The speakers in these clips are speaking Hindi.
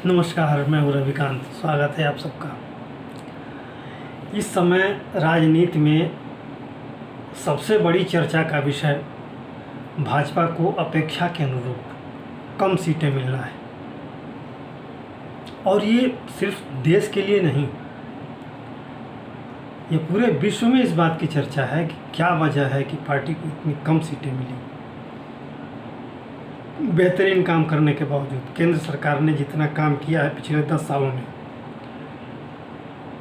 नमस्कार, मैं हूँ रविकांत। स्वागत है आप सबका। इस समय राजनीति में सबसे बड़ी चर्चा का विषय भाजपा को अपेक्षा के अनुरूप कम सीटें मिलना है। और ये सिर्फ देश के लिए नहीं, ये पूरे विश्व में इस बात की चर्चा है कि क्या वजह है कि पार्टी को इतनी कम सीटें मिली। बेहतरीन काम करने के बावजूद केंद्र सरकार ने जितना काम किया है पिछले 10 सालों में,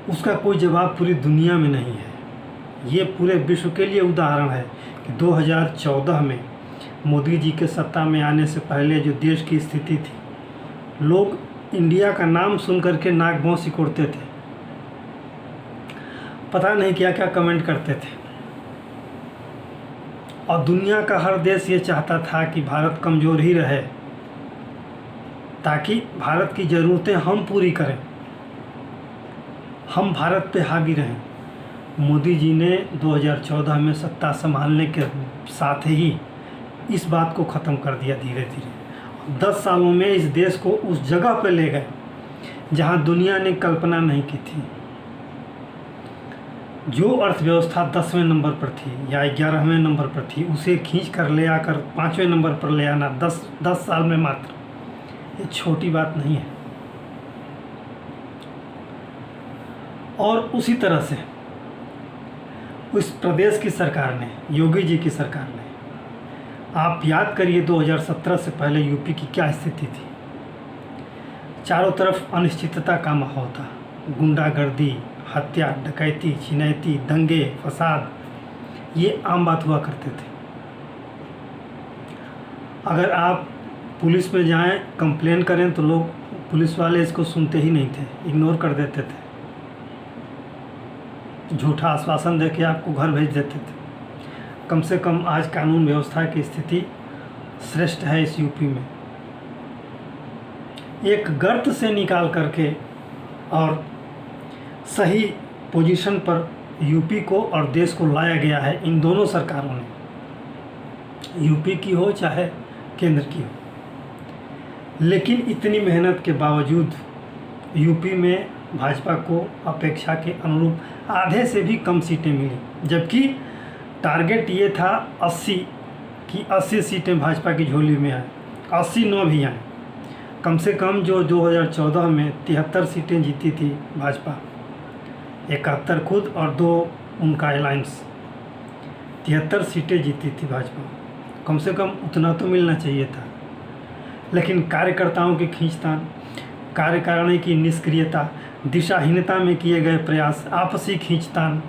उसका कोई जवाब पूरी दुनिया में नहीं है। ये पूरे विश्व के लिए उदाहरण है कि 2014 में मोदी जी के सत्ता में आने से पहले जो देश की स्थिति थी, लोग इंडिया का नाम सुन करके नाक भौं सिकोड़ते थे, पता नहीं क्या क्या कमेंट करते थे। और दुनिया का हर देश ये चाहता था कि भारत कमज़ोर ही रहे ताकि भारत की ज़रूरतें हम पूरी करें, हम भारत पे हावी रहें। मोदी जी ने 2014 में सत्ता संभालने के साथ ही इस बात को ख़त्म कर दिया। धीरे धीरे 10 सालों में इस देश को उस जगह पे ले गए जहां दुनिया ने कल्पना नहीं की थी। जो अर्थव्यवस्था 10वें नंबर पर थी या 11वें नंबर पर थी, उसे खींच कर ले आकर 5वें नंबर पर ले आना 10 साल में मात्र, ये छोटी बात नहीं है। और उसी तरह से उस प्रदेश की सरकार ने, योगी जी की सरकार ने, आप याद करिए 2017 से पहले यूपी की क्या स्थिति थी। चारों तरफ अनिश्चितता का माहौल था। गुंडागर्दी, हत्या, डकैती, छिनैती, दंगे, फसाद, ये आम बात हुआ करते थे। अगर आप पुलिस में जाएं, कंप्लेन करें तो लोग, पुलिस वाले इसको सुनते ही नहीं थे, इग्नोर कर देते थे, झूठा आश्वासन देके आपको घर भेज देते थे। कम से कम आज कानून व्यवस्था की स्थिति श्रेष्ठ है इस यूपी में। एक गर्त से निकाल करके और सही पोजीशन पर यूपी को और देश को लाया गया है इन दोनों सरकारों ने, यूपी की हो चाहे केंद्र की हो। लेकिन इतनी मेहनत के बावजूद यूपी में भाजपा को अपेक्षा के अनुरूप आधे से भी कम सीटें मिली, जबकि टारगेट ये था 80 की 80 सीटें भाजपा की झोली में आए, 89 भी आए। कम से कम जो 2014 में 73 सीटें जीती थी भाजपा, 71 खुद और 2 उनका अलायंस, 73 सीटें जीती थी भाजपा। कम से कम उतना तो मिलना चाहिए था। लेकिन कार्यकर्ताओं की खींचतान, कार्यकारिणी की निष्क्रियता, दिशाहीनता में किए गए प्रयास, आपसी खींचतान,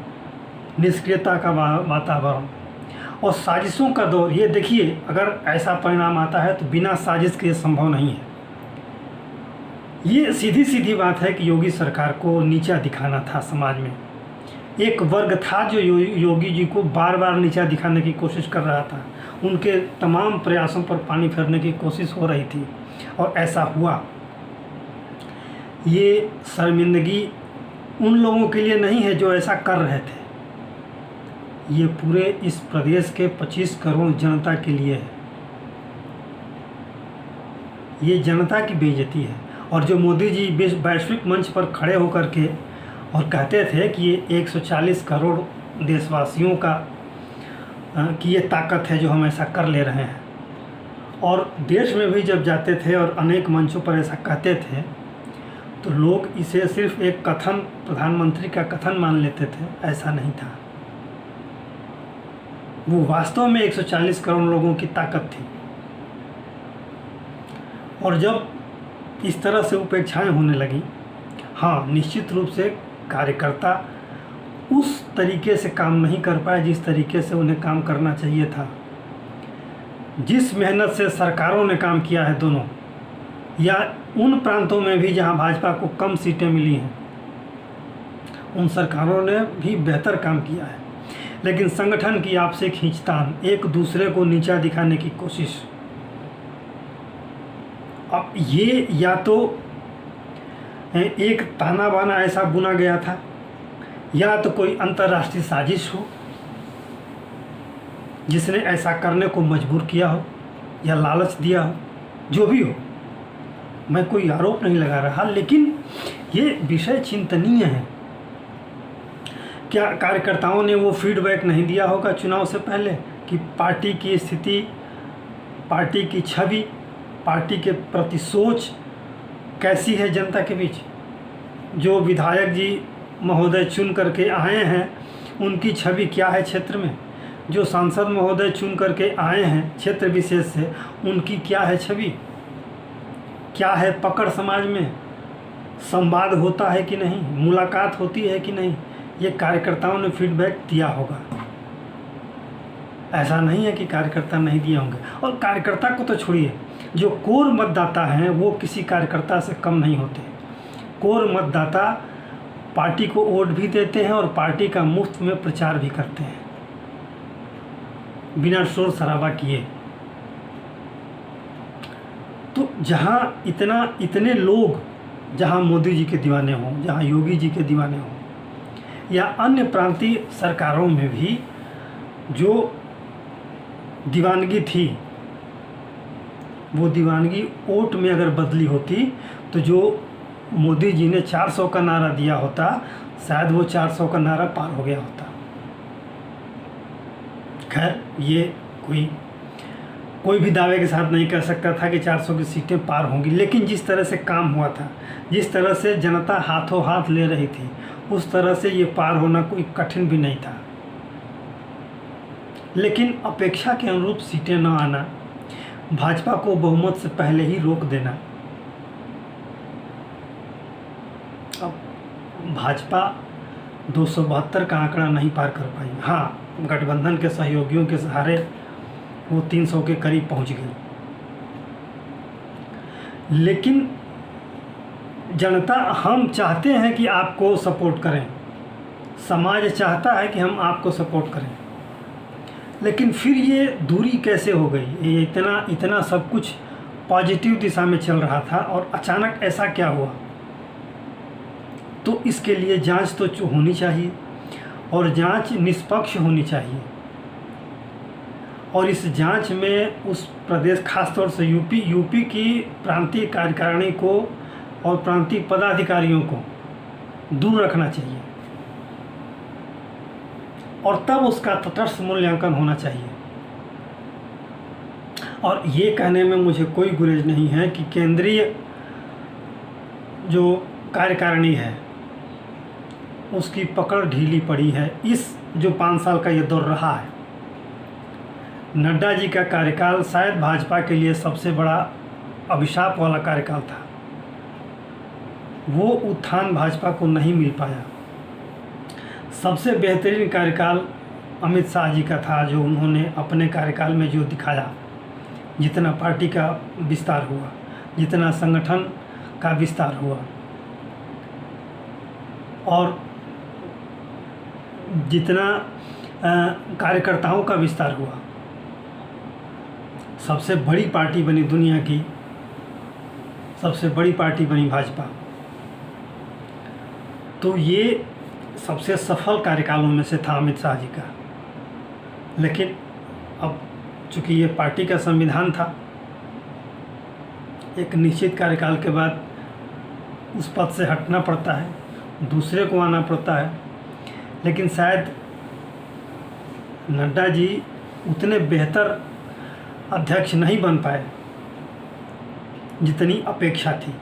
निष्क्रियता का वातावरण और साजिशों का दौर, ये देखिए, अगर ऐसा परिणाम आता है तो बिना साजिश के संभव नहीं है। ये सीधी सीधी बात है कि योगी सरकार को नीचा दिखाना था समाज में। एक वर्ग था जो योगी जी को बार बार नीचा दिखाने की कोशिश कर रहा था। उनके तमाम प्रयासों पर पानी फेरने की कोशिश हो रही थी और ऐसा हुआ। ये शर्मिंदगी उन लोगों के लिए नहीं है जो ऐसा कर रहे थे, ये पूरे इस प्रदेश के 25 करोड़ जनता के लिए है। ये जनता की बेइज्जती है। और जो मोदी जी वैश्विक मंच पर खड़े होकर के और कहते थे कि ये 140 करोड़ देशवासियों का की ये ताकत है जो हम ऐसा कर ले रहे हैं, और देश में भी जब जाते थे और अनेक मंचों पर ऐसा कहते थे तो लोग इसे सिर्फ एक कथन, प्रधानमंत्री का कथन मान लेते थे। ऐसा नहीं था, वो वास्तव में 140 करोड़ लोगों की ताकत थी। और जब इस तरह से उपेक्षाएं होने लगी, हाँ, निश्चित रूप से कार्यकर्ता उस तरीके से काम नहीं कर पाए जिस तरीके से उन्हें काम करना चाहिए था। जिस मेहनत से सरकारों ने काम किया है दोनों, या उन प्रांतों में भी जहां भाजपा को कम सीटें मिली हैं, उन सरकारों ने भी बेहतर काम किया है। लेकिन संगठन की आपसे खींचतान, एक दूसरे को नीचा दिखाने की कोशिश, अब ये या तो एक ताना बाना ऐसा बुना गया था, या तो कोई अंतर्राष्ट्रीय साजिश हो जिसने ऐसा करने को मजबूर किया हो या लालच दिया हो, जो भी हो, मैं कोई आरोप नहीं लगा रहा, लेकिन ये विषय चिंतनीय है। क्या कार्यकर्ताओं ने वो फीडबैक नहीं दिया होगा चुनाव से पहले कि पार्टी की स्थिति, पार्टी की छवि, पार्टी के प्रति सोच कैसी है जनता के बीच? जो विधायक जी महोदय चुन करके आए हैं उनकी छवि क्या है क्षेत्र में? जो सांसद महोदय चुन करके आए हैं क्षेत्र विशेष से, उनकी क्या है छवि? क्या है पकड़ समाज में? संवाद होता है कि नहीं? मुलाकात होती है कि नहीं? ये कार्यकर्ताओं ने फीडबैक दिया होगा। ऐसा नहीं है कि कार्यकर्ता नहीं दिए होंगे। और कार्यकर्ता को तो छोड़िए, जो कोर मतदाता हैं वो किसी कार्यकर्ता से कम नहीं होते। कोर मतदाता पार्टी को वोट भी देते हैं और पार्टी का मुफ्त में प्रचार भी करते हैं बिना शोर शराबा किए। तो जहाँ इतने लोग, जहाँ मोदी जी के दीवाने हों, जहाँ योगी जी के दीवाने हों, या अन्य प्रांतीय सरकारों में भी जो दीवानगी थी, वो दीवानगी वोट में अगर बदली होती तो जो मोदी जी ने 400 का नारा दिया होता, शायद वो 400 का नारा पार हो गया होता। खैर, ये कोई भी दावे के साथ नहीं कह सकता था कि 400 की सीटें पार होंगी, लेकिन जिस तरह से काम हुआ था, जिस तरह से जनता हाथों हाथ ले रही थी, उस तरह से ये पार होना कोई कठिन भी नहीं था। लेकिन अपेक्षा के अनुरूप सीटें न आना, भाजपा को बहुमत से पहले ही रोक देना, अब भाजपा 272 का आंकड़ा नहीं पार कर पाई। हाँ, गठबंधन के सहयोगियों के सहारे वो 300 के करीब पहुंच गई, लेकिन जनता, हम चाहते हैं कि आपको सपोर्ट करें, समाज चाहता है कि हम आपको सपोर्ट करें, लेकिन फिर ये दूरी कैसे हो गई? ये इतना सब कुछ पॉजिटिव दिशा में चल रहा था और अचानक ऐसा क्या हुआ? तो इसके लिए जांच तो होनी चाहिए और जांच निष्पक्ष होनी चाहिए। और इस जांच में उस प्रदेश, खासतौर से यूपी की प्रांतीय कार्यकारिणी को और प्रांतीय पदाधिकारियों को दूर रखना चाहिए और तब उसका तटस्थ मूल्यांकन होना चाहिए। और ये कहने में मुझे कोई गुरेज नहीं है कि केंद्रीय जो कार्यकारिणी है उसकी पकड़ ढीली पड़ी है। इस जो 5 साल का ये दौर रहा है, नड्डा जी का कार्यकाल शायद भाजपा के लिए सबसे बड़ा अभिशाप वाला कार्यकाल था। वो उत्थान भाजपा को नहीं मिल पाया। सबसे बेहतरीन कार्यकाल अमित शाह जी का था, जो उन्होंने अपने कार्यकाल में जो दिखाया, जितना पार्टी का विस्तार हुआ, जितना संगठन का विस्तार हुआ और जितना कार्यकर्ताओं का विस्तार हुआ, सबसे बड़ी पार्टी बनी दुनिया की, सबसे बड़ी पार्टी बनी भाजपा। तो ये सबसे सफल कार्यकालों में से था अमित शाह जी का। लेकिन अब चूँकि ये पार्टी का संविधान था, एक निश्चित कार्यकाल के बाद उस पद से हटना पड़ता है, दूसरे को आना पड़ता है। लेकिन शायद नड्डा जी उतने बेहतर अध्यक्ष नहीं बन पाए जितनी अपेक्षा थी।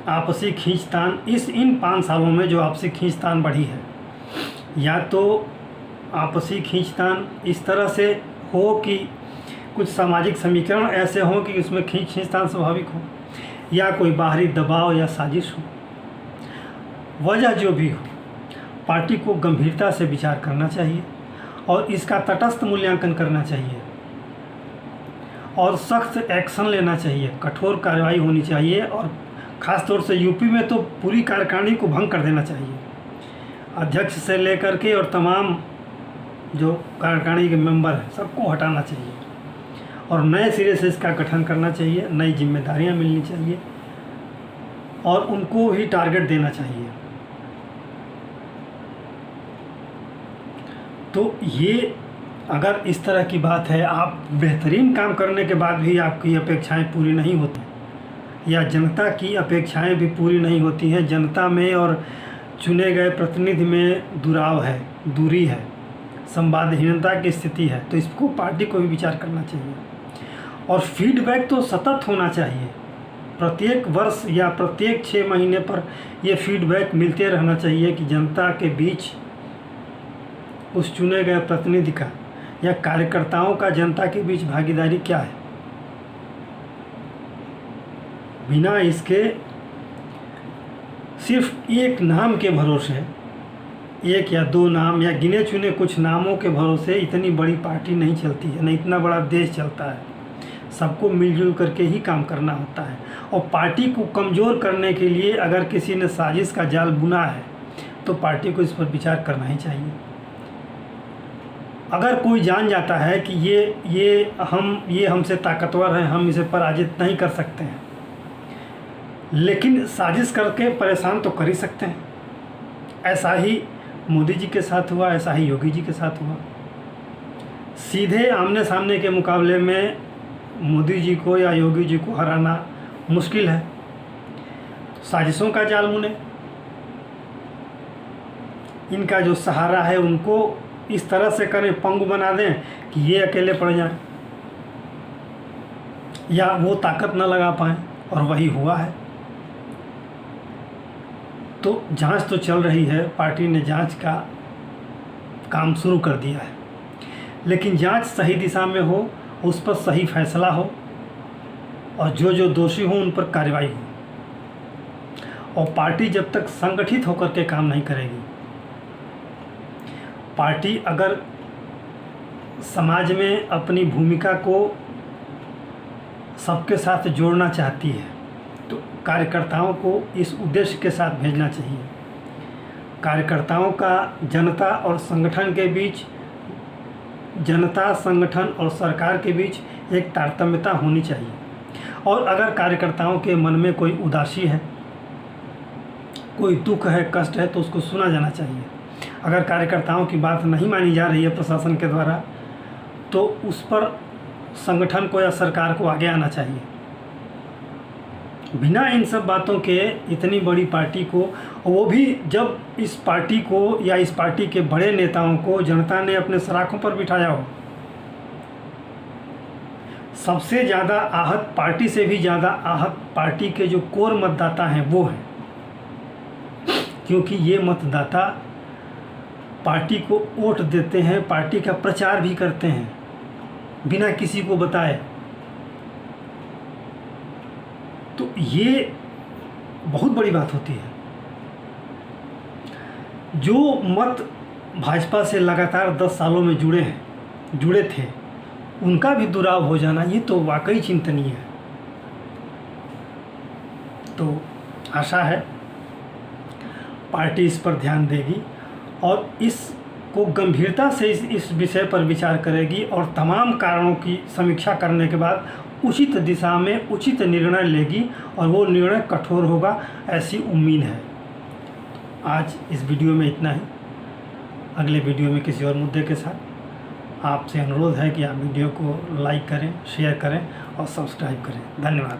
आपसी खींचतान, इन 5 सालों में जो आपसी खींचतान बढ़ी है, या तो आपसी खींचतान इस तरह से हो कि कुछ सामाजिक समीकरण ऐसे हों कि उसमें खींचतान स्वाभाविक हो, या कोई बाहरी दबाव या साजिश हो। वजह जो भी हो, पार्टी को गंभीरता से विचार करना चाहिए और इसका तटस्थ मूल्यांकन करना चाहिए और सख्त एक्शन लेना चाहिए, कठोर कार्रवाई होनी चाहिए। और ख़ास तौर से यूपी में तो पूरी कार्यकारिणी को भंग कर देना चाहिए, अध्यक्ष से लेकर के और तमाम जो कार्यकारिणी के मेंबर हैं सबको हटाना चाहिए और नए सिरे से इसका गठन करना चाहिए, नई जिम्मेदारियां मिलनी चाहिए और उनको ही टारगेट देना चाहिए। तो ये अगर इस तरह की बात है, आप बेहतरीन काम करने के बाद भी आपकी अपेक्षाएं पूरी नहीं होती या जनता की अपेक्षाएं भी पूरी नहीं होती हैं, जनता में और चुने गए प्रतिनिधि में दुराव है, दूरी है, संवादहीनता की स्थिति है, तो इसको पार्टी को भी विचार करना चाहिए। और फीडबैक तो सतत होना चाहिए, प्रत्येक वर्ष या प्रत्येक 6 महीने पर ये फीडबैक मिलते रहना चाहिए कि जनता के बीच उस चुने गए प्रतिनिधि का या कार्यकर्ताओं का जनता के बीच भागीदारी क्या है। बिना इसके सिर्फ एक नाम के भरोसे, एक या दो नाम या गिने चुने कुछ नामों के भरोसे इतनी बड़ी पार्टी नहीं चलती है, नहीं इतना बड़ा देश चलता है। सबको मिलजुल करके ही काम करना होता है। और पार्टी को कमज़ोर करने के लिए अगर किसी ने साजिश का जाल बुना है तो पार्टी को इस पर विचार करना ही चाहिए। अगर कोई जान जाता है कि ये हमसे ताकतवर हैं, हम इसे पराजित नहीं कर सकते हैं, लेकिन साजिश करके परेशान तो कर ही सकते हैं। ऐसा ही मोदी जी के साथ हुआ, ऐसा ही योगी जी के साथ हुआ। सीधे आमने सामने के मुकाबले में मोदी जी को या योगी जी को हराना मुश्किल है, साजिशों का जाल बुने। इनका जो सहारा है उनको इस तरह से करें, पंगु बना दें कि ये अकेले पड़ जाएं या वो ताकत न लगा पाएं, और वही हुआ है। तो जांच तो चल रही है, पार्टी ने जांच का काम शुरू कर दिया है, लेकिन जांच सही दिशा में हो, उस पर सही फैसला हो और जो दोषी हो उन पर कार्रवाई हो। और पार्टी जब तक संगठित होकर के काम नहीं करेगी, पार्टी अगर समाज में अपनी भूमिका को सबके साथ जोड़ना चाहती है तो कार्यकर्ताओं को इस उद्देश्य के साथ भेजना चाहिए। कार्यकर्ताओं का जनता और संगठन के बीच, जनता, संगठन और सरकार के बीच एक तारतम्यता होनी चाहिए। और अगर कार्यकर्ताओं के मन में कोई उदासी है, कोई दुख है, कष्ट है, तो उसको सुना जाना चाहिए। अगर कार्यकर्ताओं की बात नहीं मानी जा रही है प्रशासन के द्वारा, तो उस पर संगठन को या सरकार को आगे आना चाहिए। बिना इन सब बातों के इतनी बड़ी पार्टी को, वो भी जब इस पार्टी को या इस पार्टी के बड़े नेताओं को जनता ने अपने सराखों पर बिठाया हो, सबसे ज़्यादा आहत, पार्टी से भी ज़्यादा आहत पार्टी के जो कोर मतदाता हैं वो हैं, क्योंकि ये मतदाता पार्टी को वोट देते हैं, पार्टी का प्रचार भी करते हैं बिना किसी को बताए। तो ये बहुत बड़ी बात होती है। जो मत भाजपा से लगातार 10 सालों में जुड़े थे, उनका भी दुराव हो जाना, ये तो वाकई चिंतनीय है। तो आशा है पार्टी इस पर ध्यान देगी और इसको गंभीरता से इस विषय पर विचार करेगी और तमाम कारणों की समीक्षा करने के बाद उचित दिशा में उचित निर्णय लेगी और वो निर्णय कठोर होगा, ऐसी उम्मीद है। आज इस वीडियो में इतना ही। अगले वीडियो में किसी और मुद्दे के साथ आपसे अनुरोध है कि आप वीडियो को लाइक करें, शेयर करें और सब्सक्राइब करें। धन्यवाद।